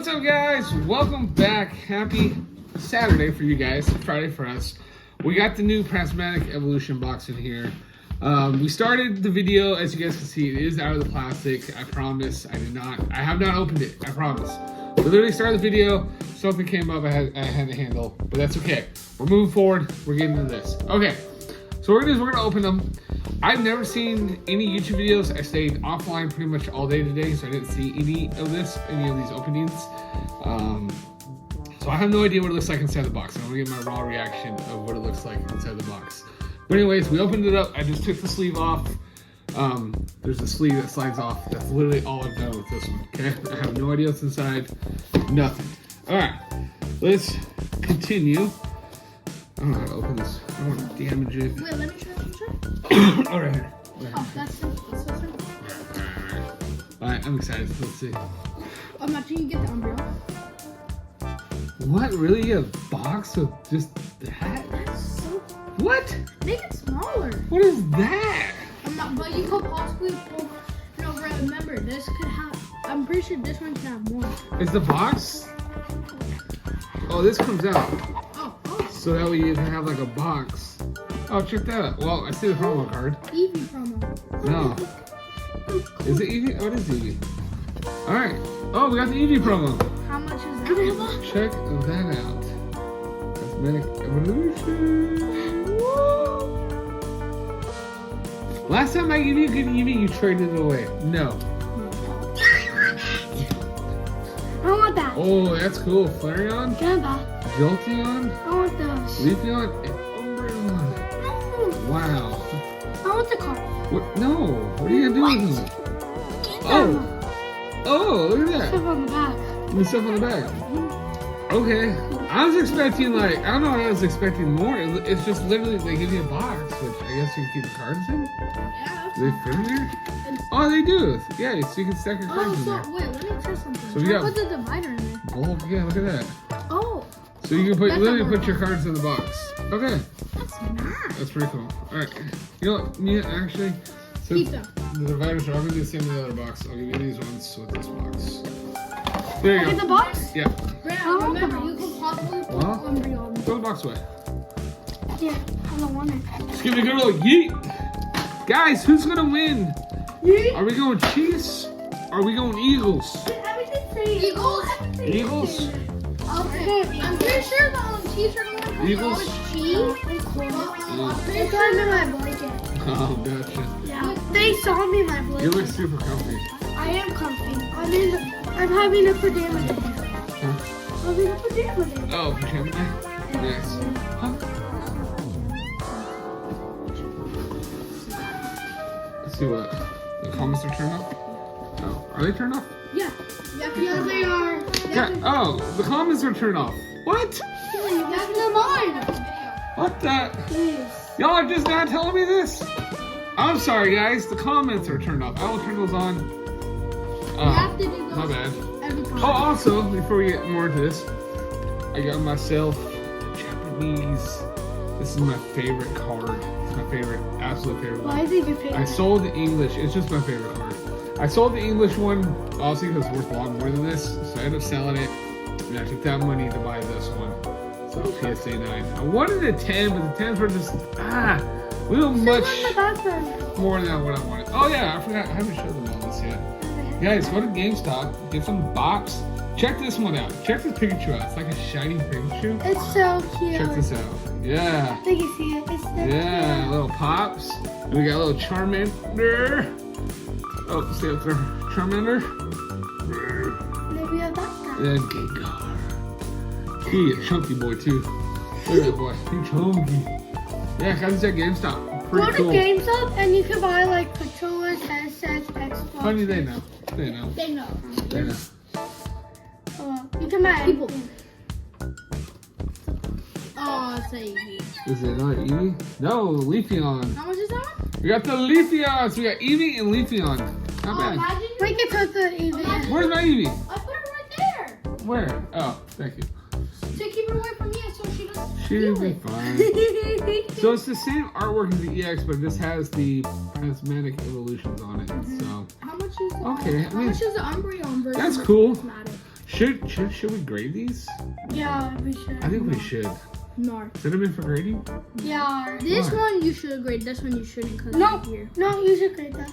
What's up, guys? Welcome back. Happy Saturday for you guys. Friday for us. We got the new Prismatic Evolution box in here. We started the video, as you guys can see, it is out of the plastic. I promise. I have not opened it. I promise. We literally started the video. Something came up I had to handle, but that's okay. We're moving forward. We're getting into this. Okay. So we're gonna open them. I've never seen any YouTube videos. I stayed offline pretty much all day today, so I didn't see any of these openings. So I have no idea what it looks like inside the box. I'm gonna get my raw reaction of what it looks like inside the box. But anyways, we opened it up. I just took the sleeve off. There's a sleeve that slides off. That's literally all I've done with this one. Okay, I have no idea what's inside. Nothing. All right, let's continue. I don't know how to open this. I don't want to damage it. Wait, let me try. All right. Oh, that's simple. That's so simple. All right, I'm excited. Let's see. Imagine you get the umbrella. What? Really? A box of just that? That's so. What? Make it smaller. What is that? But you could possibly pull. No, remember this could have. I'm pretty sure this one can have more. Is the box? Oh, this comes out. Oh. So that way you can have like a box. Oh, check that out. Well, I see the promo card. Eevee promo. No. Is it Eevee? Oh, it is Eevee. All right. Oh, we got the Eevee promo. How much is that? Check that out. Prismatic Evolution. Woo! Last time I gave you a good Eevee, you traded it away. No. I want that. Oh, that's cool. Flareon, Get that. Jolteon, I want those. Leafeon, and Umbreon. Wow. I want the card. What? No. What are you gonna do with them? Oh, look at that. Stuff on the back. The stuff on the back. Okay. I was expecting I don't know what I was expecting more. It's just literally they give you a box, which I guess you can keep the cards in. Yeah. Do they fit in there? Oh, they do. Yeah, so you can stack your cards in there. Wait, let me try something. So we Try got- put the divider in there. Oh, yeah, look at that. Oh. So you can literally put your card. cards in the box. Okay. That's nice. That's pretty cool. All right. You know what? Yeah, actually, Keep since them. the dividers are, I'm gonna do the same with the other box. I'll give you these ones with this box. There you Get go. the box? Yeah. Remember, you can possibly put Umbreon. Throw the box away. Yeah, I don't want it. Just give me a good old yeet. Guys, who's gonna win? Yeet. Are we going Chiefs? Or are we going Eagles? Eagles. Eagles? Okay. I'm pretty sure the Chiefs are going to win. Eagles? Cheese. It's under my blanket. Oh, gotcha. Yeah. They saw me in my You blanket. look super comfy. I am comfy. I'm having a pajama day. Huh? I'm having a pajama day. Oh, pajama day? Nice. Huh? Let's see what. The comments are turned off? Oh, are they turned off? Yeah. Yeah, they are. Yeah. Oh, the comments are turned off. What? They're mine. What the? Please. Y'all are just not telling me this? I'm sorry, guys. The comments are turned off. I will turn those on. You have to do those My bad. every time. Oh, also, before we get more into this, I got myself Japanese. This is my favorite card. It's my favorite, absolute favorite one. Why is it your favorite? I sold the English. It's just my favorite card. I sold the English one, obviously, because it's worth a lot more than this. So I ended up selling it, and I took that money to buy this one. So PSA 9. I wanted a 10, but the 10s were just, a little much more than what I wanted. Oh yeah, I forgot. I haven't showed them all this yet. Guys, go to GameStop, get some box. Check this one out. Check this Pikachu out. It's like a shiny Pikachu. It's so cute. Check this out. Yeah. I think you see it. It's so Yeah, little pops. And we got a little Charmander. Oh, stay up there. Charmander. cute. Maybe a backpack. And Gengar. He a chunky boy too. Look at that boy. He's chunky. Yeah, guys, it's at GameStop. Pretty Go to cool. GameStop and you can buy like controllers, headsets, Xbox. Funny, they know. They know. They know. They know. You can buy people. Oh, it's Eevee. Is it not Eevee? No, Leafeon. How much is that one? We got the Leafeons. We got Eevee and Leafeon. Not bad. Imagine we can put the Eevee. Where's my Eevee? I put it right there. Where? Oh, thank you. To keep her away from me so she doesn't She'll feel be it. fine. So it's the same artwork as the EX, but this has the Prismatic Evolutions on it. So How much is it? okay, I How mean, much is the Umbreon version? that's cool. Prismatic? Should we grade these? Yeah, we should. I think we should. No. Cinnamon for grading? Yeah. This Why? one you should grade. This one you shouldn't. Cause No, it's here. no, you should grade that.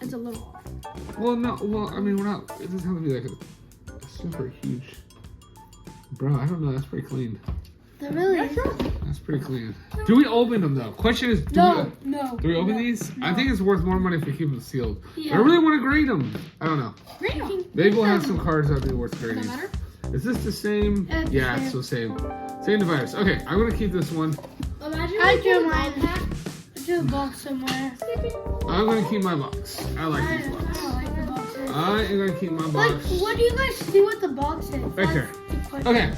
It's a little off. Well, no. Well, I mean, we're not. It doesn't have to be like a super huge. Bro, I don't know. That's pretty clean. That really is. That's pretty clean. Do we open them though? Question is, No. do we open these? I think it's worth more money if we keep them sealed. Yeah. I really want to grade them. I don't know. Grade them. Maybe we'll have some cards that'd be worth grading. Does that matter? Is this the same? It's Yeah, the it's the same. Same device. Okay, I'm gonna keep this one. Imagine I we drew put a mine. backpack. I drew a box somewhere. I'm gonna keep my box. I like I these don't boxes. like the boxes. I am gonna keep my Like, box. what do you guys see what the box is? Right That's there. the question. Okay,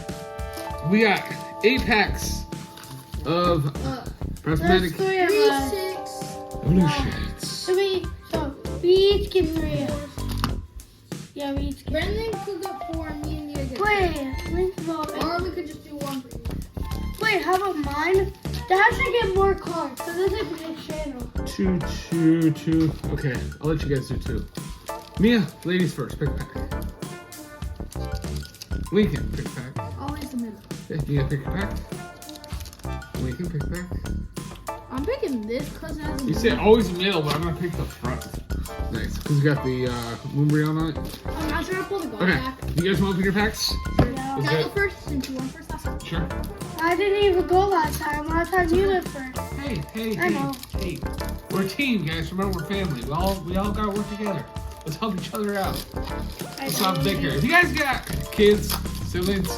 we got 8 packs of Prismatic There's 3 of Three, us. 6. Illusions. So we each get 3. Yeah, we each get. Brandon could get 4 and me and you get Wait, Link's vote. Or we could just do 1 for you. Wait, how about mine? Dad should get more cards, because this is a big channel. 2. Okay, I'll let you guys do 2. Mia, ladies first. Pick a pack. Lincoln, pick a pack. Always the middle. Okay, Mia, pick a pack. Lincoln, pick a pack. I'm picking this because it has a You say always middle, but I'm gonna pick the front. Nice, because you got the Moonbrion on it. I'm not sure I pull the gold Okay, back. you guys want to open your packs? Yeah. Is Can I that- go first since you went first last time? Sure. I didn't even go last time. Last time you went first. Hey, I know. hey. We're a team, guys. Remember, we're family. We all gotta work together. Let's help each other out. Let's not bicker. If you guys got kids, siblings,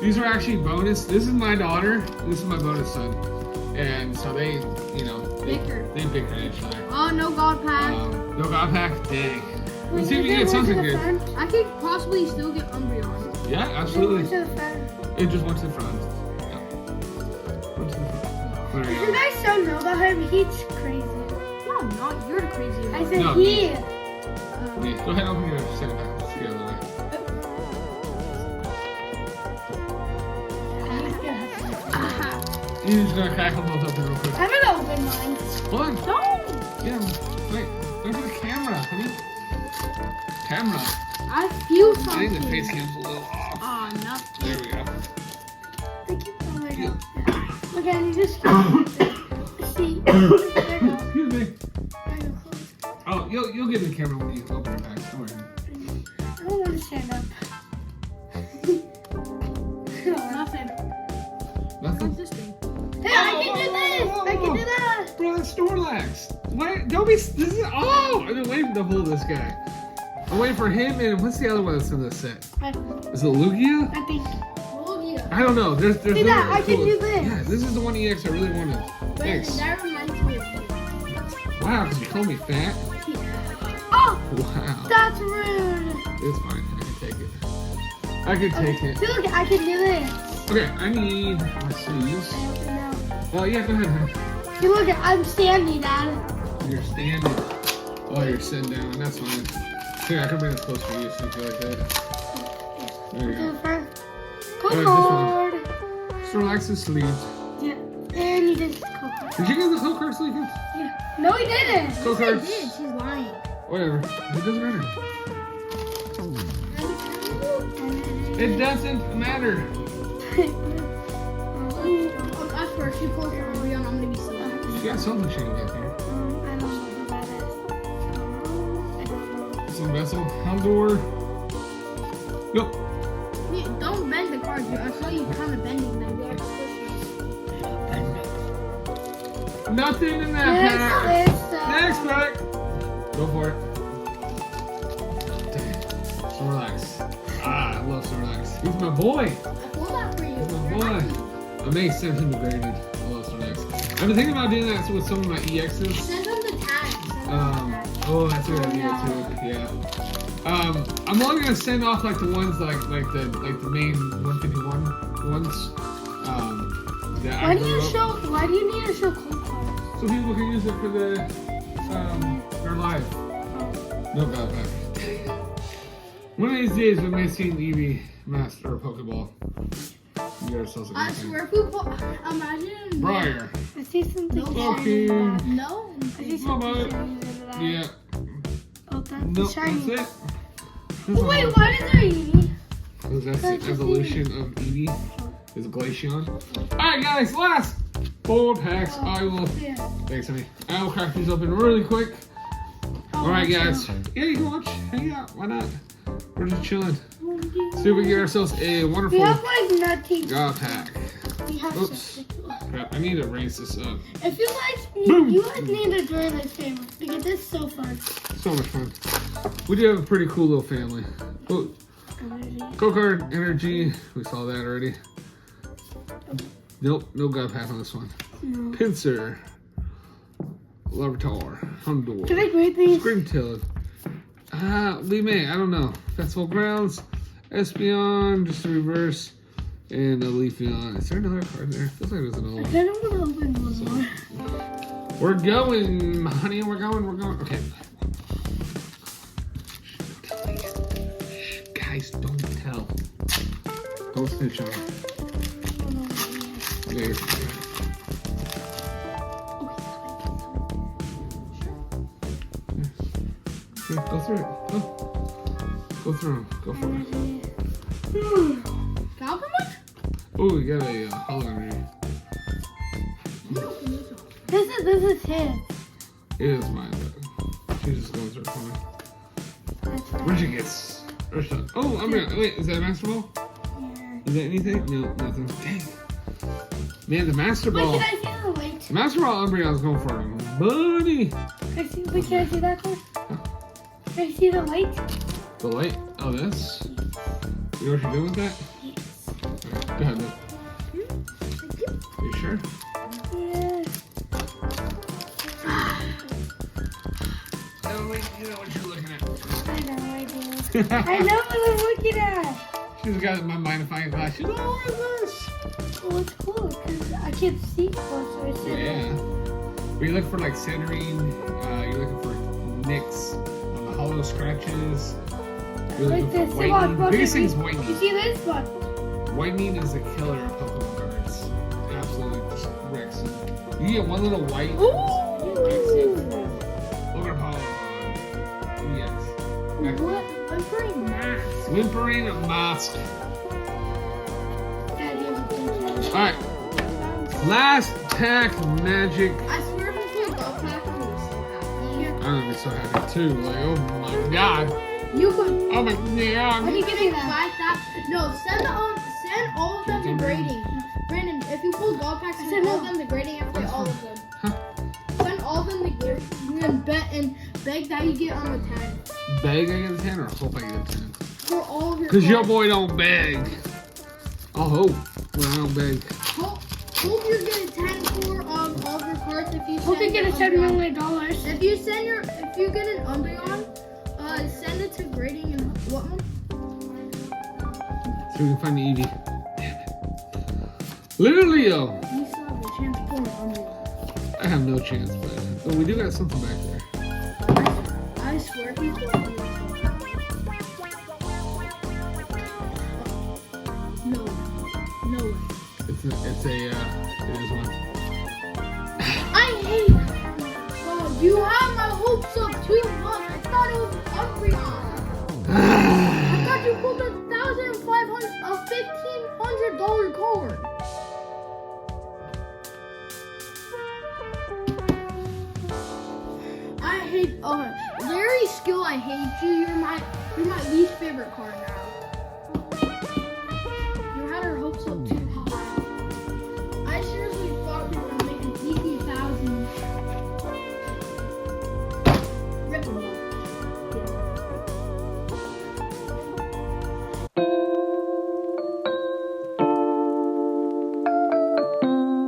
these are actually bonus. This is my daughter. This is my bonus son. And so they, you know, Bicker. They bicker at each other. Oh, no god pack. No god pack? Dang. Wait, Let's see if we is can get there one to something the good. front? I could possibly still get Umbreon. Yeah, Is there one absolutely. to the front? It just went to the front. Yeah. Went to the front. There If we you go. guys don't know about him, he's crazy. No, I'm not. You're the crazy one. I said No, he. Yeah, go ahead and open your second pack. Let's get out of the way. You're just gonna crack them both open real quick. I'm gonna open mine. Hold on. No. Yeah, wait. Look at the camera, honey. Camera. I feel I think something. the face cam's a little off. Oh, nothing. There we go. Thank you. Oh my Yeah. God. Okay, I need to see. There you go. Excuse me. I know, close. Oh, you'll get in the camera when you open your packs. Don't worry. I don't want to stand up. Nothing. Nothing. What's this thing? Hey, I can do this. I can do that. Bro, that's Snorlax. Wait, don't be. This is. Oh, I've been waiting to hold this guy. I'm waiting for him, and what's the other one that's in this set? Is it Lugia? I think. Lugia. I don't know. There's See no that? I can cool- do this. Yeah, this is the one EX I really wanted. But Thanks. that reminds me of you. Wow, because you call me fat. Oh, Wow. that's rude. It's fine. I can take it. I can take it. See, look, I can do this. Okay, I need my sleeves. I open now. Oh, yeah, go ahead, honey. See, look, I'm standing, Dad. You're standing. Oh, you're sitting down. That's fine. Here, I can bring it close for you so you feel like that. There you Do go. it first. Oh, Go this card. Snorlax's sleeves. Yeah. And you did go card. Did you get the code cards, Lincoln? Yeah. No, he didn't. Code She cards. did. She's lying. Whatever. It doesn't matter. It doesn't matter. At first, you pulled your Umbreon. I'm gonna be so happy. You got something shady back here. I don't know who that is. I don't know. Some vessel. Houndor. Nope. Don't bend the cards. I saw you kind of bending them. Nothing in that pack. Next, Next pack. Go for it. Dang. Snorlax. Ah, I love Snorlax. He's my boy. I pulled that for you. He's my boy. I may send him to graded. I love Snorlax. I've been thinking about doing that with some of my EXs. Send them the tags. Oh, that's a good idea too. Yeah. I'm only gonna send off like the ones like the main 151 ones. That Why I do you grew up- show? Why do you need to show cold cards? So people can use it for their live. No bad back. One of these days we may see an Eevee Master or Pokeball. You got ourselves a I good thing. swear if we pull, imagine. Briar. I see something. No, Fucking- no. I see Oh, something but- shiny into that. Yeah. Oh, that's No, shiny. that's it. Oh, wait, why is there a Eevee? Because that's the evolution of Eevee. Is Glaceon. Alright guys, last 4 packs. I will thanks honey. I will crack these open really quick. Alright guys. Yeah, you can watch. Hang out. Why not? We're just chilling. See if we get ourselves a wonderful We have like nothing. pack. We have Oops. Crap, I need to raise this up. If you guys need to join this family because it's so fun. So much fun. We do have a pretty cool little family. Oh, Go Card, Energy. We saw that already. Nope, no God pack on this one. No. Pinsir. Larvitar. Houndour. Can I grade these? Screamtail. We may. I don't know. Festival Grounds. Espeon. Just a reverse. And a Leafeon. Is there another card there? Feels like there's another I one. don't want to open one more. We're going, honey. We're going. Okay. Shh, guys, don't tell. Don't snitch on her. Okay, you're fine. Yeah, go through it. Go through them. Go for it. Compliment? Oh, we got a hologram. This is his. It is mine, but she's just going through it for me. That's right. Where'd you get? Oh, I'm gonna. Wait, is that a Master Ball? Yeah. Is that anything? No, nothing. Dang. Man, the Master Ball. Wait, can I see the light? The Master Ball Umbreon's going for him. Buddy. Can I see that one? Can I see the light? The light? Oh, this? You know what you're doing with that? Yes. Okay, go ahead, look. Are you sure? Yeah. No, wait, you know what you're looking at. I know, I do. I know what I'm looking at. She's got my magnifying glass. She's like, oh, what is this? Well, it's cool because I can't see closer. So Yeah. Were you looking for like centering? You're looking for nicks on the hollow scratches. You're like looking this. for Come on, whitening. Biggest thing is You whitening. see this one? Whitening is the killer of Pokemon cards. Absolutely just wrecks. You get one little white. Look at Apollo. Yes. What? Whimpering mask. Whimpering mask. Daddy, I'm Alright. Last pack magic. I swear if we pull a pack, I'm gonna be so happy. I'm gonna be so happy too. Like, oh my god. You could. Oh my Are god. you getting 5,000? No, send all of them to grading. Brandon, if you pull dog packs, send all of them to grading after all of them. Huh? Send all of them to grading and beg that you get on the 10. Beg I get a 10 or hope I get a 10? For all of your Because your cards. boy don't beg. I'll hope. Well, I don't beg. Hope you're getting 10 for all of your cards if you Hope you send get a your $7 Umbreon. million. If you get an Umbreon, send it to grading and what one? So we can find the Eevee. Damn it. Literally, yo. You still have a chance to pull an Umbreon. I have no chance, but we do got something back there. I swear if you pull an Umbreon. No way. It is one. I hate Oh, you have my hopes up too much. I thought it was Umbreon. I thought you pulled a $1,500 card. I hate Larry Skill. I hate you. You're my least favorite card now.